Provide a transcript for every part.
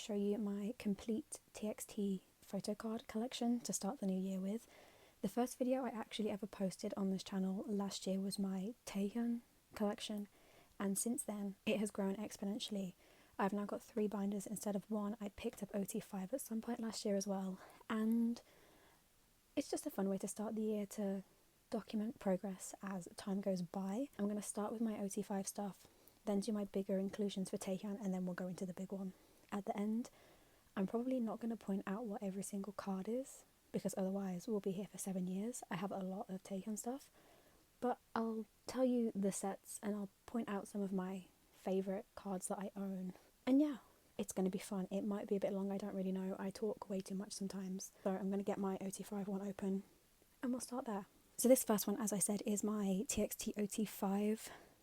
show you my complete TXT photocard collection to start the new year with. The first video I actually ever posted on this channel last year was my taehyun collection, and since then it has grown exponentially. I've now got 3 binders instead of 1. I picked up ot5 at some point last year as well, and it's just a fun way to start the year to document progress as time goes by. I'm going to start with my ot5 stuff, then do my bigger inclusions for taehyun, and then we'll go into the big one at the end. I'm probably not going to point out what every single card is, because otherwise we'll be here for 7 years. I have a lot of taehyun stuff, but I'll tell you the sets and I'll point out some of my favourite cards that I own. And yeah, it's going to be fun. It might be a bit long, I don't really know. I talk way too much sometimes. So I'm going to get my ot5 one open and we'll start there. So this first one, as I said, is my TXT ot5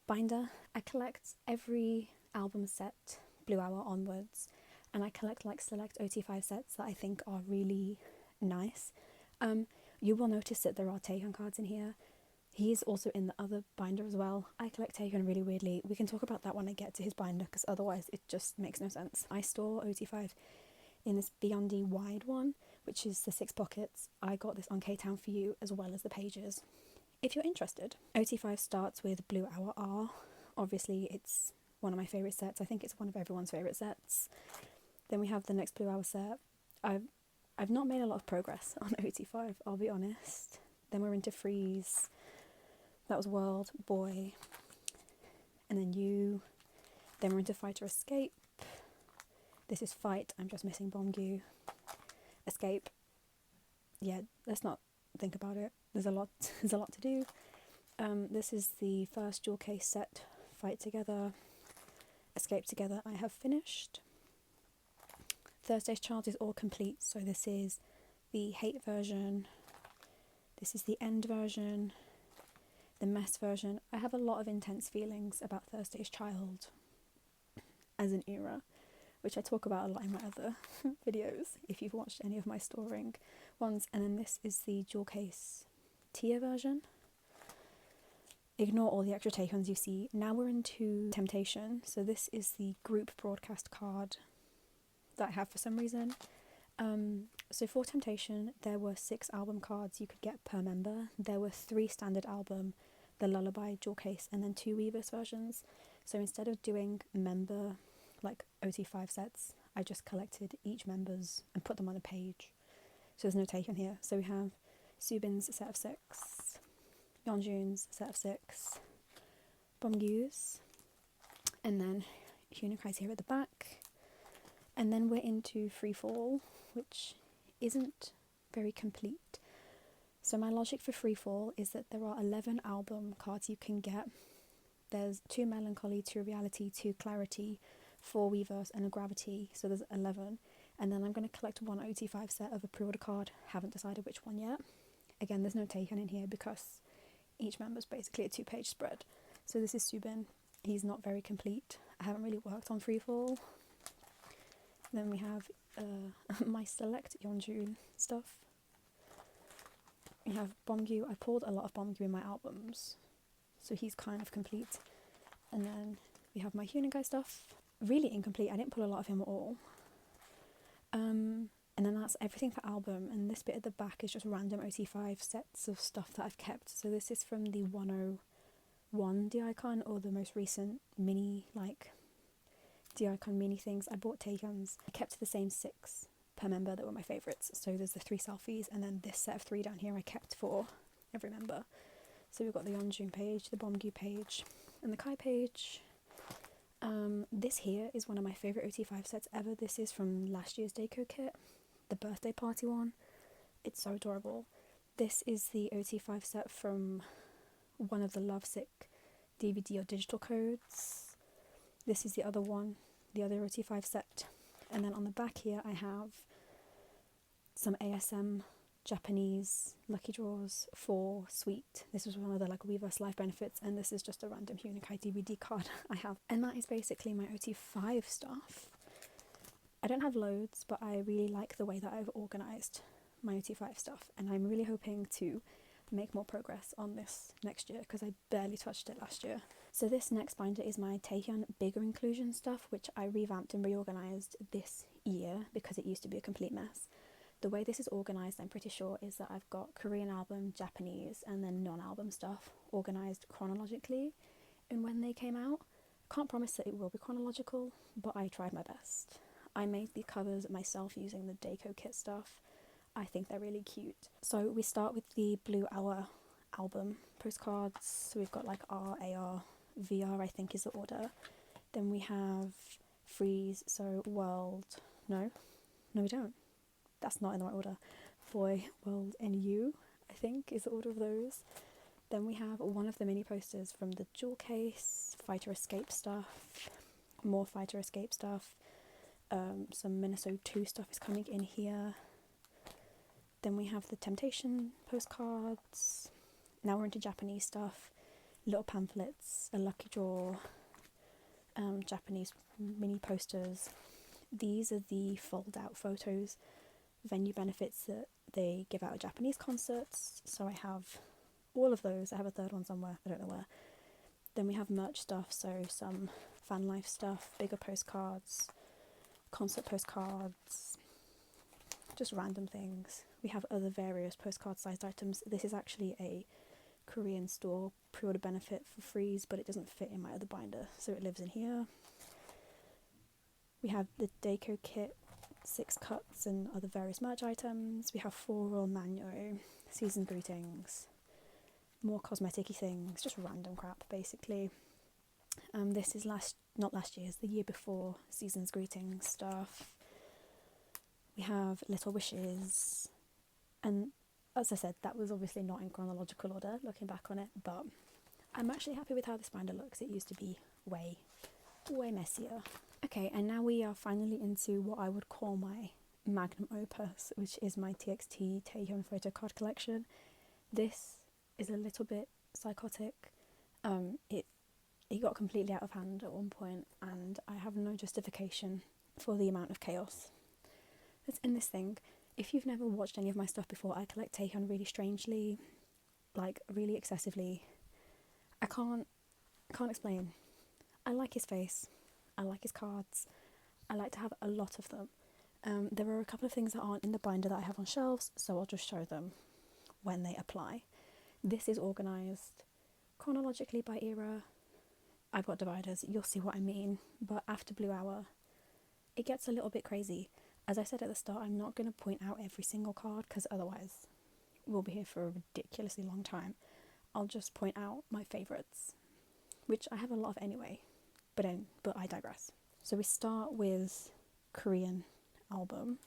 binder. I collect every album set, Blue Hour onwards, and I collect like select ot5 sets that I think are really nice. You will notice that there are taehyun cards in here. He's also in the other binder as well. I collect taehyun really weirdly. We can talk about that when I get to his binder, because otherwise it just makes no sense. I store ot5 in this Beyondy wide one, which is the 6 pockets. I got this on K-Town for you, as well as the pages, if you're interested. ot5 starts with Blue Hour R. Obviously it's one of my favourite sets. I think it's one of everyone's favourite sets. Then we have the next Blue Hour set. I've not made a lot of progress on ot5, I'll be honest. Then we're into Freeze. That was World, Boy, and then You. Then we're into Fight or Escape. This is Fight, I'm just missing Bomgu. Escape. Yeah, let's not think about it. There's a lot to do. This is the first jewel case set. Fight Together, Escape Together I have finished. Thursday's Child is all complete, so this is the Hate version, this is the End version, the Mess version. I have a lot of intense feelings about Thursday's Child as an era, which I talk about a lot in my other videos if you've watched any of my storing ones. And then this is the jewel case Tia version. Ignore all the extra taehyuns you see. Now we're into Temptation. So this is the group broadcast card that I have for some reason. So for Temptation, there were 6 album cards you could get per member. There were 3 standard album, the Lullaby jewel case, and then 2 Weverse versions. So instead of doing member like ot5 sets, I just collected each member's and put them on a page. So there's no taehyun here. So we have Subin's set of 6, Yeonjun's set of 6, Bomgyu's, and then Hunikai's here at the back. And then we're into Freefall, which isn't very complete. So my logic for Freefall is that there are 11 album cards you can get. There's 2 Melancholy, 2 Reality, 2 Clarity, 4 Weverse, and a Gravity. So there's 11. And then I'm going to collect 1 ot5 set of a pre-order card. Haven't decided which one yet. Again, there's no taehyun in here because each member's basically a 2-page spread. So this is Subin. He's not very complete. I haven't really worked on Freefall. Then we have my select Yeonjun stuff. We have Bomgyu. I pulled a lot of Bomgyu in my albums, so he's kind of complete. And then we have my Huningai stuff. Really incomplete. I didn't pull a lot of him at all. And then that's everything for album. And this bit at the back is just random ot5 sets of stuff that I've kept. So this is from the 101 D-Icon, or the most recent mini, like, D-Icon mini things. I bought taehyuns. I kept the same 6 per member that were my favourites. So there's the 3 selfies, and then this set of 3 down here I kept for every member. So we've got the Yeonjun page, the Bomgyu page, and the Kai page. This here is one of my favourite ot5 sets ever. This is from last year's Deco kit, the birthday party one. It's so adorable. This is the ot5 set from one of the Lovesick DVD or digital codes. This is the other one, the other ot5 set. And then on the back here I have some ASM Japanese lucky draws for Sweet. This was one of the like Weverse life benefits, and this is just a random Hunikai DVD card I have. And that is basically my ot5 stuff. I don't have loads, but I really like the way that I've organised my ot5 stuff, and I'm really hoping to make more progress on this next year because I barely touched it last year. So this next binder is my taehyun bigger inclusion stuff, which I revamped and reorganised this year because it used to be a complete mess. The way this is organised, I'm pretty sure, is that I've got Korean album, Japanese, and then non-album stuff organised chronologically in when they came out. Can't promise that it will be chronological, but I tried my best. I made the covers myself using the Deco kit stuff. I think they're really cute. So we start with the Blue Hour album postcards. So we've got like R, AR, VR, I think is the order. Then we have Freeze, so World, no we don't. That's not in the right order. Boy, World, and You, I think is the order of those. Then we have one of the mini posters from the jewel case, Fighter Escape stuff, more Fighter Escape stuff. Some Minnesota 2 stuff is coming in here. Then we have the Temptation postcards. Now we're into Japanese stuff, little pamphlets, a lucky draw, Japanese mini posters. These are the fold out photos, venue benefits that they give out at Japanese concerts. So I have all of those. I have a third one somewhere, I don't know where. Then we have merch stuff, so some fan life stuff, bigger postcards, concert postcards, just random things. We have other various postcard sized items. This is actually a Korean store pre-order benefit for Freeze, but it doesn't fit in my other binder, so it lives in here. We have the Deco kit, 6 cuts and other various merch items. We have 4 Royal Manyo, season greetings, more cosmetic-y things, just random crap basically. This is not last year's, the year before season's greetings stuff. We have Little Wishes, and as I said, that was obviously not in chronological order looking back on it, but I'm actually happy with how this binder looks. It used to be way messier. Okay, and now we are finally into what I would call my magnum opus, which is my TXT taehyun photocard collection. This is a little bit psychotic. It got completely out of hand at one point, and I have no justification for the amount of chaos that's in this thing. If you've never watched any of my stuff before, I collect taehyun really strangely, like really excessively. I can't explain. I like his face. I like his cards. I like to have a lot of them. There are a couple of things that aren't in the binder that I have on shelves, so I'll just show them when they apply. This is organised chronologically by era. I've got dividers, you'll see what I mean, but after Blue Hour, it gets a little bit crazy. As I said at the start, I'm not going to point out every single card, because otherwise we'll be here for a ridiculously long time. I'll just point out my favourites, which I have a lot of anyway, but I digress. So we start with Korean album.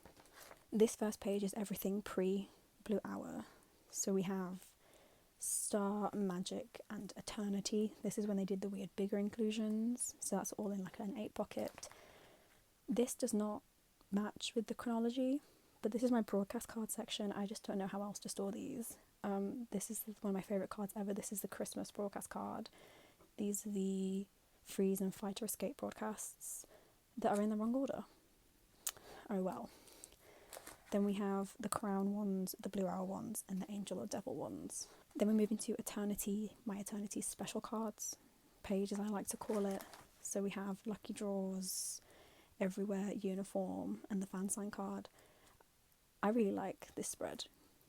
This first page is everything pre-Blue Hour. So we have Star, Magic and Eternity. This is when they did the weird bigger inclusions, so that's all in like an 8 pocket. This does not match with the chronology, but this is my broadcast card section. I just don't know how else to store these. This is one of my favourite cards ever. This is the Christmas broadcast card. These are the Freeze and Fighter Escape broadcasts that are in the wrong order. Oh well. Then we have the Crown ones, the Blue Hour ones, and the Angel or Devil ones. Then we move into Eternity, my Eternity special cards page, as I like to call it. So we have Lucky Draws, Everywhere, Uniform, and the fan sign card. I really like this spread,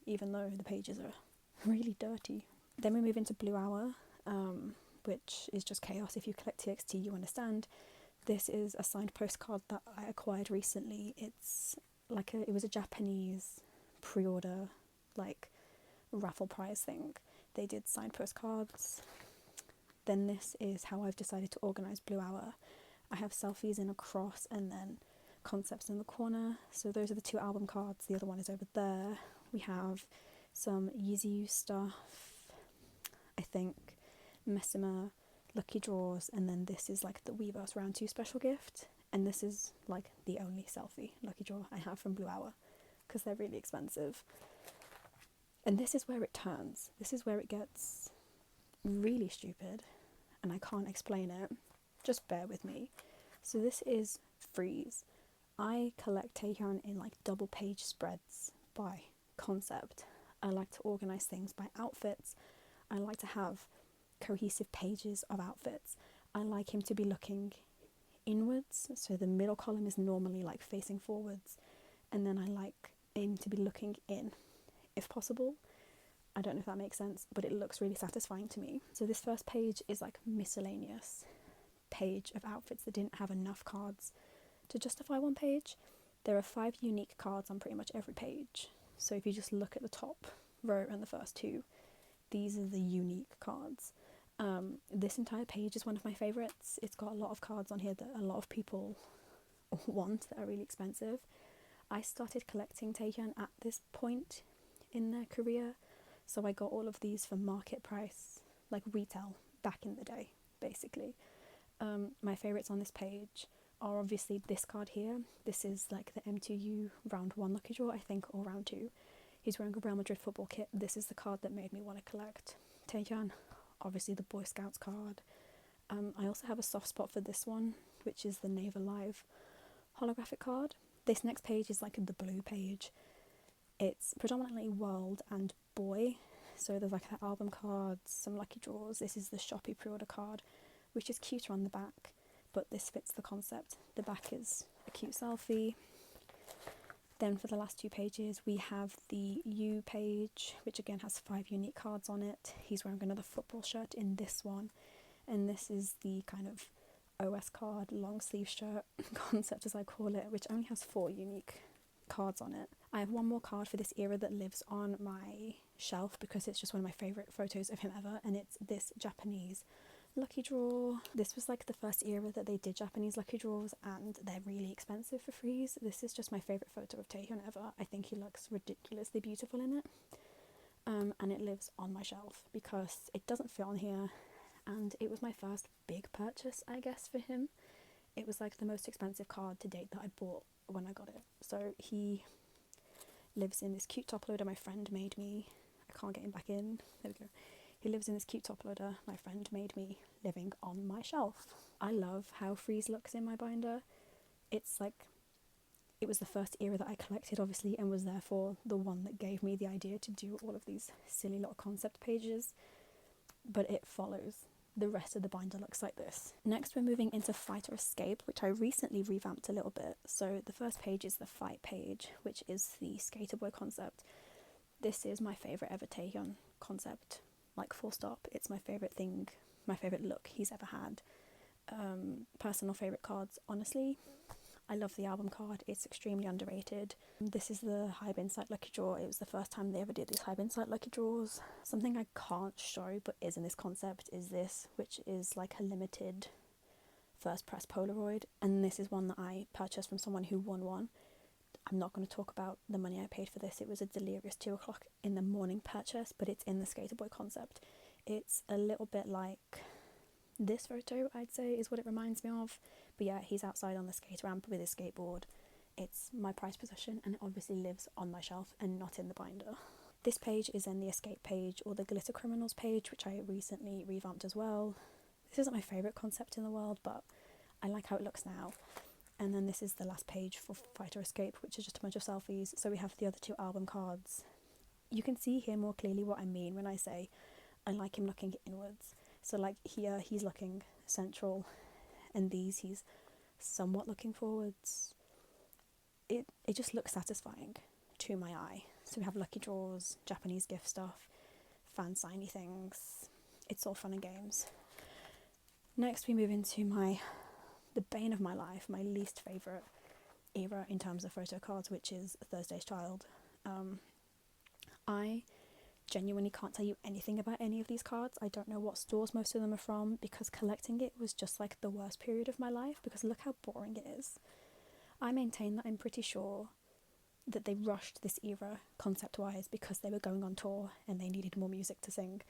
even though the pages are really dirty. Then we move into Blue Hour, which is just chaos. If you collect TXT, you understand. This is a signed postcard that I acquired recently. It's like it was a Japanese pre-order, like raffle prize thing. They did signed postcards. Then this is how I've decided to organise Blue Hour. I have selfies in a cross and then concepts in the corner. So those are the 2 album cards. The other one is over there. We have some Yeezy stuff, I think, Messimer, Lucky Draws, and then this is like the Weverse Round 2 special gift. And this is like the only selfie Lucky Draw I have from Blue Hour, because they're really expensive. And this is where it turns. This is where it gets really stupid, and I can't explain it. Just bear with me. So this is Freeze. I collect taehyun in like double page spreads by concept. I like to organise things by outfits. I like to have cohesive pages of outfits. I like him to be looking inwards, so the middle column is normally like facing forwards, and then I like aim to be looking in if possible. I don't know if that makes sense, but it looks really satisfying to me. So this first page is like miscellaneous page of outfits that didn't have enough cards to justify one page. There are 5 unique cards on pretty much every page. So if you just look at the top row and the first 2, these are the unique cards. This entire page is one of my favourites. It's got a lot of cards on here that a lot of people want that are really expensive. I started collecting taehyun at this point in their career, so I got all of these for market price, like retail, back in the day, basically. My favourites on this page are obviously this card here. This is like the M2U round 1 lucky draw, I think, or round 2. He's wearing a Real Madrid football kit. This is the card that made me want to collect taehyun. Obviously the Boy Scouts card. I also have a soft spot for this one, which is the Naval Live holographic card. This next page is like the blue page. It's predominantly World and Boy, so there's like the album cards, some lucky draws. This is the Shopee pre-order card, which is cuter on the back, but this fits the concept. The back is a cute selfie. Then for the last 2 pages we have the U page, which again has 5 unique cards on it. He's wearing another football shirt in this one, and this is the kind of OS card long sleeve shirt concept, as I call it, which only has 4 unique cards on it. I have one more card for this era that lives on my shelf because it's just one of my favourite photos of him ever, and it's this Japanese lucky draw. This was like the first era that they did Japanese lucky draws, and they're really expensive for freeze. This is just my favourite photo of Taehyun ever. I think he looks ridiculously beautiful in it, and it lives on my shelf because it doesn't fit on here, and it was my first big purchase, I guess, for him. It was like the most expensive card to date that I bought when I got it. So he lives in this cute top loader my friend made me. I can't get him back in. There we go. He lives in this cute top loader my friend made me, living on my shelf. I love how Freeze looks in my binder. It's like, it was the first era that I collected, obviously, and was therefore the one that gave me the idea to do all of these silly little concept pages. But it follows. The rest of the binder looks like this. Next we're moving into Fight or Escape, which I recently revamped a little bit. So the first page is the Fight page, which is the Skater Boy concept. This is my favourite ever Taehyun concept, like full stop. It's my favourite thing, my favourite look he's ever had. Personal favourite cards, honestly. I love the album card, it's extremely underrated. This is the Hybe Insight lucky draw. It was the first time they ever did these Hybe Insight lucky draws. Something I can't show but is in this concept is this, which is like a limited first press Polaroid, and this is one that I purchased from someone who won one. I'm not going to talk about the money I paid for this. It was a delirious 2 o'clock in the morning purchase, but it's in the Skater Boy concept. It's a little bit like this photo, I'd say, is what it reminds me of. But yeah, he's outside on the skate ramp with his skateboard. It's my prized possession, and it obviously lives on my shelf and not in the binder. This page is then the Escape page, or the Glitter Criminals page, which I recently revamped as well. This isn't my favourite concept in the world, but I like how it looks now. And then this is the last page for Fight or Escape, which is just a bunch of selfies. So we have the other 2 album cards. You can see here more clearly what I mean when I say I like him looking inwards. So like here he's looking central, and these he's somewhat looking forwards. It just looks satisfying to my eye. So we have lucky draws, Japanese gift stuff, fan signy things. It's all fun and games. Next we move into the bane of my life, my least favourite era in terms of photo cards, which is Thursday's Child. I genuinely can't tell you anything about any of these cards. I don't know what stores most of them are from, because collecting it was just like the worst period of my life, because look how boring it is. I maintain that I'm pretty sure that they rushed this era concept-wise because they were going on tour and they needed more music to sing.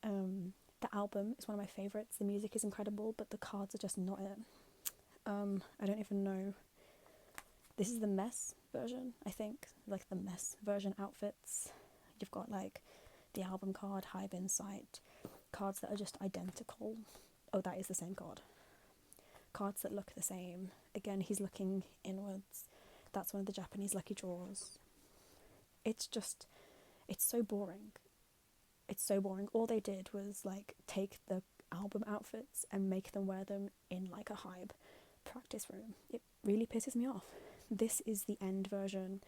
The album is one of my favourites. The music is incredible, but the cards are just not it. I don't even know. This is the mess version, I think, like the mess version outfits. You've got like the album card, Hybe Insight, cards that are just identical. Oh, that is the same card. Cards that look the same. Again, he's looking inwards. That's one of the Japanese lucky draws. It's so boring. It's so boring. All they did was like take the album outfits and make them wear them in like a Hybe. practice room. It really pisses me off. This is the end version,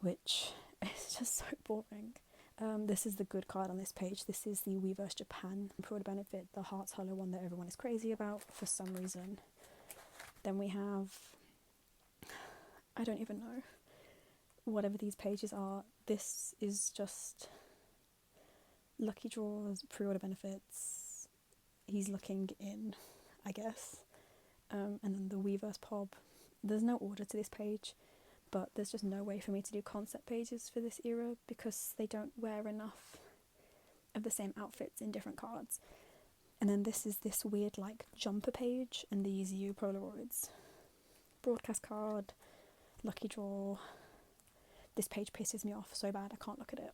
which is just so boring. This is the good card on this page. This is the Weverse Japan Pro Benefit, the Hearts Hollow one that everyone is crazy about for some reason. Then we have, I don't even know, whatever these pages are. This is just lucky draws, pre-order benefits. He's looking in, I guess. And then the Weverse Pop. There's no order to this page, but there's just no way for me to do concept pages for this era because they don't wear enough of the same outfits in different cards. And then this is this weird like jumper page and these U Polaroids. Broadcast card, lucky draw. This page pisses me off so bad I can't look at it.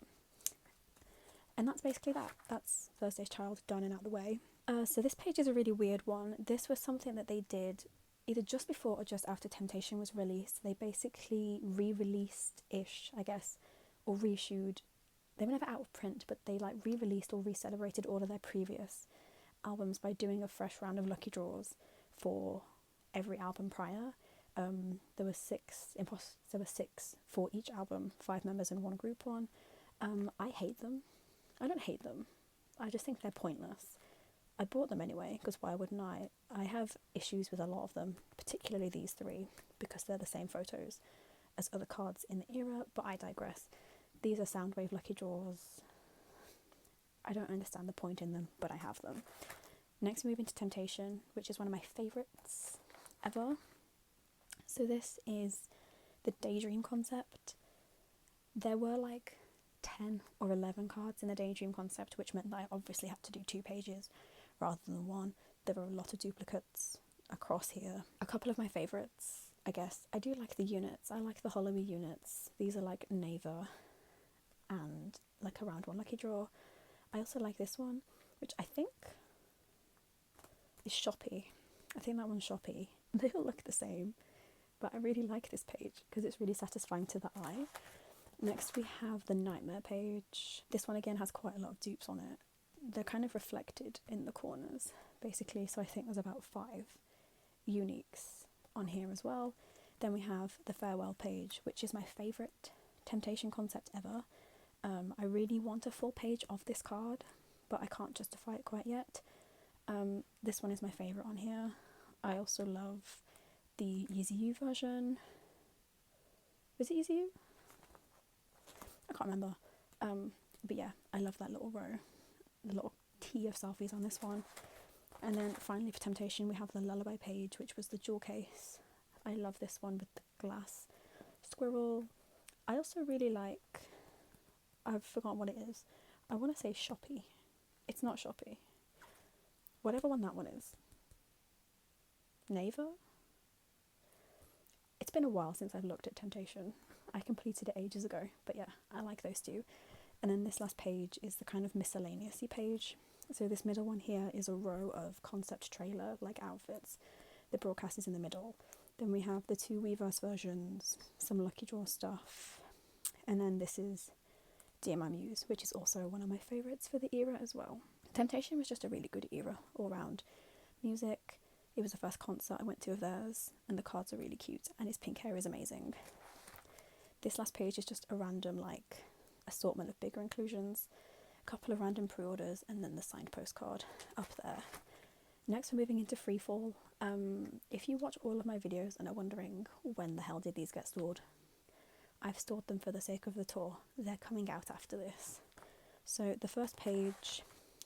And that's basically that. That's Thursday's Child done and out the way. So this page is a really weird one. This was something that they did either just before or just after Temptation was released. They basically re-released-ish, I guess, or reissued. They were never out of print, but they like re-released or re-celebrated all of their previous albums by doing a fresh round of lucky draws for every album prior. There were six for each album, 5 members in one group one. I hate them. I don't hate them. I just think they're pointless. I bought them anyway, because why wouldn't I? I have issues with a lot of them, particularly these 3, because they're the same photos as other cards in the era, but I digress. These are Soundwave lucky draws. I don't understand the point in them, but I have them. Next we move into Temptation, which is one of my favourites ever. So this is the Daydream concept. There were like 10 or 11 cards in the Daydream concept, which meant that I obviously had to do 2 pages rather than 1. There were a lot of duplicates across here. A couple of my favourites, I guess. I do like the units. I like the Hollowy units. These are like Neva and like a round 1 lucky draw. I also like this one, which I think is Shoppy. I think that one's Shoppy. They all look the same, but I really like this page because it's really satisfying to the eye. Next we have the Nightmare page. This one again has quite a lot of dupes on it. They're kind of reflected in the corners, basically, so I think there's about 5 uniques on here as well. Then we have the Farewell page, which is my favourite Temptation concept ever. I really want a full page of this card, but I can't justify it quite yet. This one is my favourite on here. I also love the Easy U version. Was it Easy U? I can't remember. But yeah, I love that little row. The little T of selfies on this one. And then finally for Temptation we have the Lullaby page, which was the jewel case. I love this one with the glass squirrel. I also really like, I've forgotten what it is. I want to say Shoppy. It's not Shoppy. Whatever one that one is. Neva? It's been a while since I've looked at Temptation. I completed it ages ago, but yeah, I like those 2. And then this last page is the kind of miscellaneous-y page. So this middle one here is a row of concept trailer, like outfits. The broadcast is in the middle. Then we have the 2 Weverse versions, some lucky draw stuff. And then this is Dear My Muse, which is also one of my favourites for the era as well. Temptation was just a really good era all round. Music, it was the first concert I went to of theirs, and the cards are really cute, and his pink hair is amazing. This last page is just a random like assortment of bigger inclusions, a couple of random pre-orders, and then the signed postcard up there. Next we're moving into Freefall. If you watch all of my videos and are wondering when the hell did these get stored, I've stored them for the sake of the tour. They're coming out after this. So the first page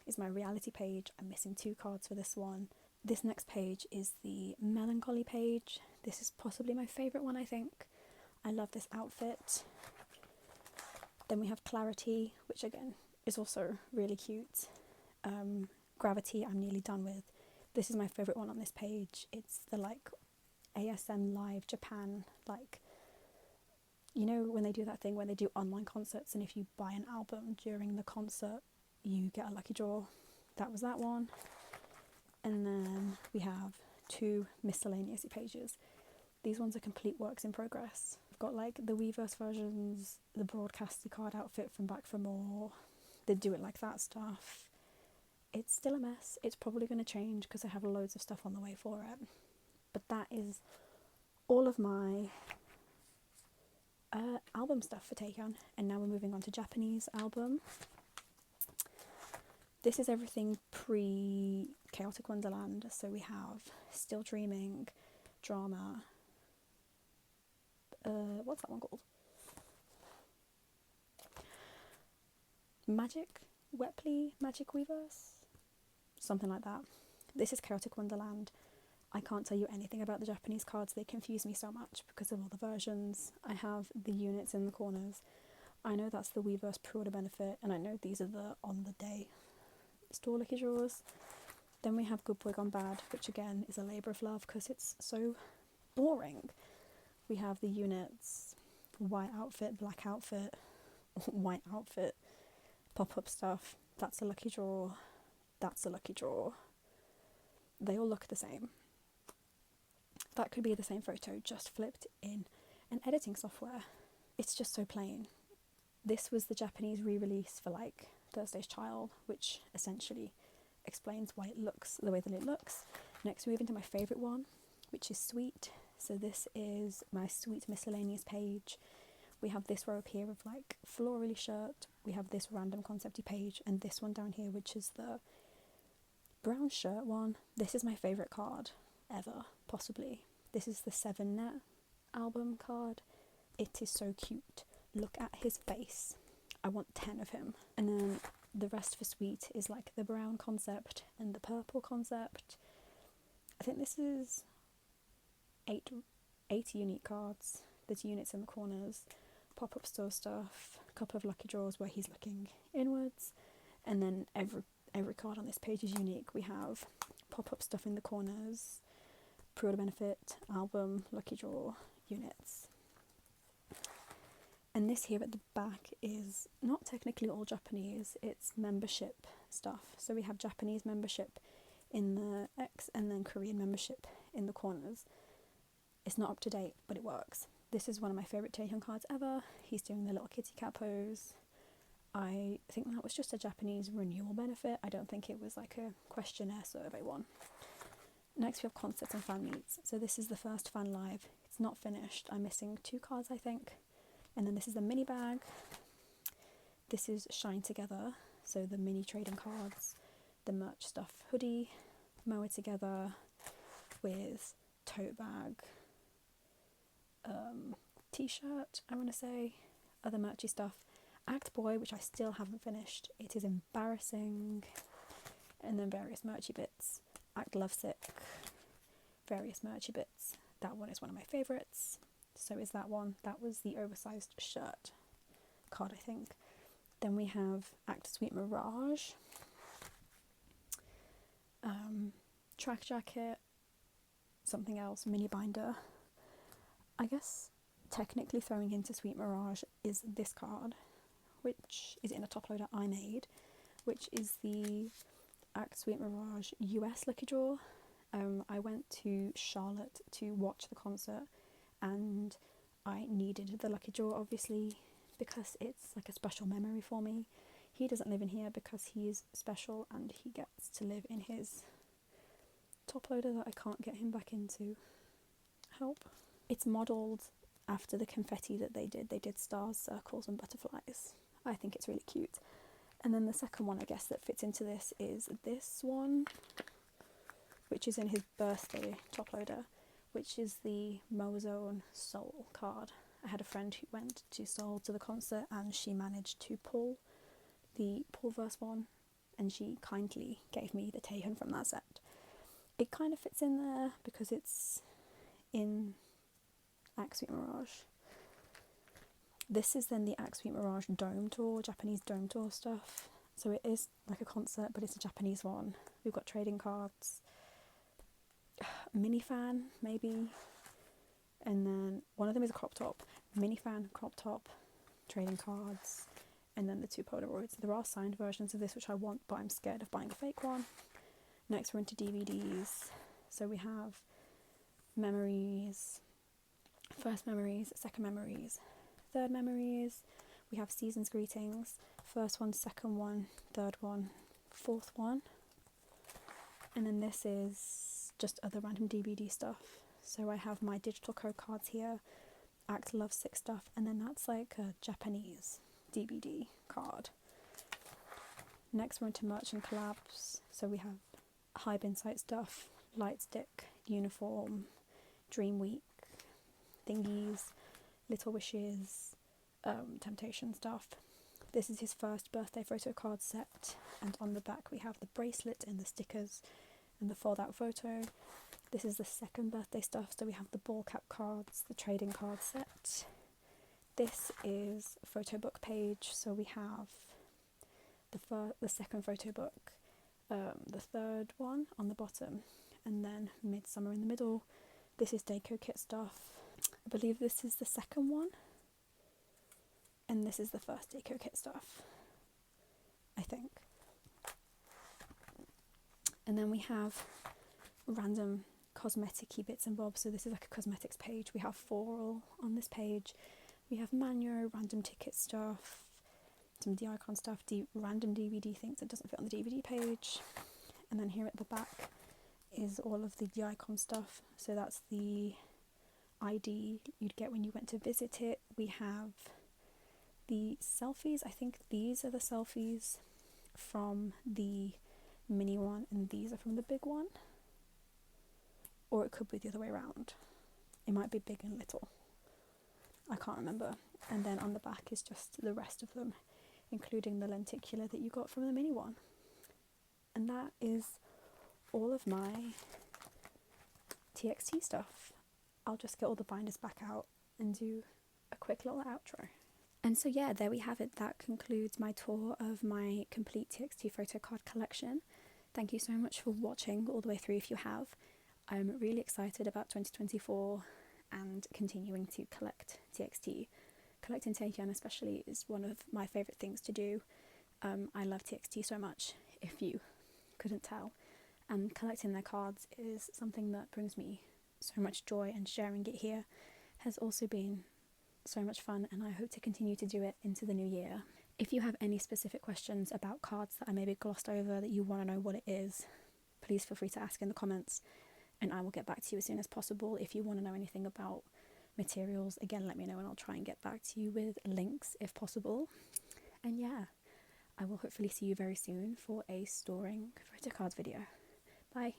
is my reality page. I'm missing 2 cards for this one. This next page is the Melancholy page. This is possibly my favourite one, I think. I love this outfit. Then we have Clarity, which again is also really cute. Gravity I'm nearly done with. This is my favourite one on this page. It's the like ASM Live Japan, like, you know when they do that thing when they do online concerts and if you buy an album during the concert you get a lucky draw. That was that one. And then we have 2 miscellaneous pages. These ones are complete works in progress. I've got like the Weverse versions, the broadcasty card outfit from Back for More, the Do It Like That stuff. It's still a mess. It's probably going to change because I have loads of stuff on the way for it. But that is all of my album stuff for taehyun, and now we're moving on to Japanese album. This is everything pre Chaotic Wonderland, so we have Still Dreaming, Drama, what's that one called? Magic Weavers, something like that. This is Chaotic Wonderland. I can't tell you anything about the Japanese cards, they confuse me so much because of all the versions. I have the units in the corners. I know that's the Weverse pre-order benefit, and I know these are the on the day store lucky draws. Then we have Good Boy Gone Bad, which again is a labour of love because it's so boring. We have the units, white outfit, black outfit, white outfit, pop-up stuff. That's a lucky draw. That's a lucky draw. They all look the same. That could be the same photo, just flipped in an editing software. It's just so plain. This was the Japanese re-release for like Thursday's Child, which essentially explains why it looks the way that it looks. Next we move into my favourite one, which is Sweet. So this is my Sweet miscellaneous page. We have this row up here of like florally shirt. We have this random concepty page, and this one down here, which is the brown shirt one. This is my favourite card ever, possibly. This is the 7 Net album card. It is so cute. Look at his face. I want 10 of him. And then the rest for Sweet is like the brown concept and the purple concept. I think this is eight unique cards. There's units in the corners, pop-up store stuff, a couple of lucky draws where he's looking inwards, and then every card on this page is unique. We have pop-up stuff in the corners, pre-order benefit, album, lucky draw, units. And this here at the back is not technically all Japanese, it's membership stuff. So we have Japanese membership in the X and then Korean membership in the corners. It's not up to date, but it works. This is one of my favourite taehyun cards ever. He's doing the little kitty cat pose. I think that was just a Japanese renewal benefit. I don't think it was like a questionnaire survey one. Next we have concerts and fan meets. So this is the first fan live. It's not finished. I'm missing 2 cards, I think. And then this is the mini bag. This is Shine Together. So the mini trading cards, the merch stuff hoodie, mow it together with tote bag, t-shirt, I want to say, other merchy stuff. Act Boy, which I still haven't finished. It is embarrassing. And then various merchy bits. Act Lovesick, various merchy bits. That one is one of my favourites. So is that one. That was the oversized shirt card, I think. Then we have Act Sweet Mirage, track jacket, something else, mini binder. I guess technically throwing into Sweet Mirage is this card, which is in a top loader I made, which is the Act Sweet Mirage US lucky draw. I went to Charlotte to watch the concert and I needed the lucky draw, obviously, because it's like a special memory for me. He doesn't live in here because he is special and he gets to live in his top loader that I can't get him back into. Help. It's modelled after the confetti that they did. They did stars, circles and butterflies. I think it's really cute. And then the second one, I guess, that fits into this is this one, which is in his birthday top loader, which is the Mozone Soul card. I had a friend who went to Seoul to the concert and she managed to pull the Pulverse one and she kindly gave me the taehyun from that set. It kind of fits in there because it's in Act Sweet Mirage. This is then the Act Sweet Mirage Dome Tour, Japanese Dome Tour stuff. So it is like a concert, but it's a Japanese one. We've got trading cards, mini fan maybe, and then one of them is a crop top. Mini fan, crop top, trading cards, and then the 2 Polaroids. There are signed versions of this which I want, but I'm scared of buying a fake one. Next we're into DVDs. So we have memories, first memories, second memories, third memories. We have season's greetings, first one, second one, third one, fourth one. And then this is just other random DVD stuff. So I have my digital code cards here, Act Love Sick stuff, and then that's like a Japanese DVD card. Next we're into merch and collabs. So we have Hype Insight stuff, Lightstick, Uniform, Dream Week, thingies, Little Wishes, Temptation stuff. This is his first birthday photo card set, and on the back we have the bracelet and the stickers and the fold out photo. This is the second birthday stuff, so we have the ball cap cards, the trading card set. This is photo book page, so we have the second photo book, the third one on the bottom, and then Midsummer in the middle. This is deco kit stuff. I believe this is the second one, and this is the first deco kit stuff, I think. And then we have random cosmetic-y bits and bobs. So this is like a cosmetics page. We have floral on this page. We have Manyo, random ticket stuff, some D-Icon stuff, random DVD things that doesn't fit on the DVD page. And then here at the back is all of the D-Icon stuff. So that's the ID you'd get when you went to visit it. We have the selfies. I think these are the selfies from the mini one and these are from the big one, or it could be the other way around. It might be big and little, I can't remember. And then on the back is just the rest of them, including the lenticular that you got from the mini one. And that is all of my TXT stuff. I'll just get all the binders back out and do a quick little outro. And so yeah, there we have it. That concludes my tour of my complete TXT photo card collection. Thank you so much for watching all the way through if you have. I'm really excited about 2024 and continuing to collect TXT. Collecting taehyun especially is one of my favourite things to do. I love TXT so much, if you couldn't tell. And collecting their cards is something that brings me so much joy, and sharing it here has also been so much fun, and I hope to continue to do it into the new year. If you have any specific questions about cards that I maybe glossed over that you want to know what it is, please feel free to ask in the comments and I will get back to you as soon as possible. If you want to know anything about materials, again, let me know and I'll try and get back to you with links if possible. And yeah, I will hopefully see you very soon for a storing photo cards video. Bye.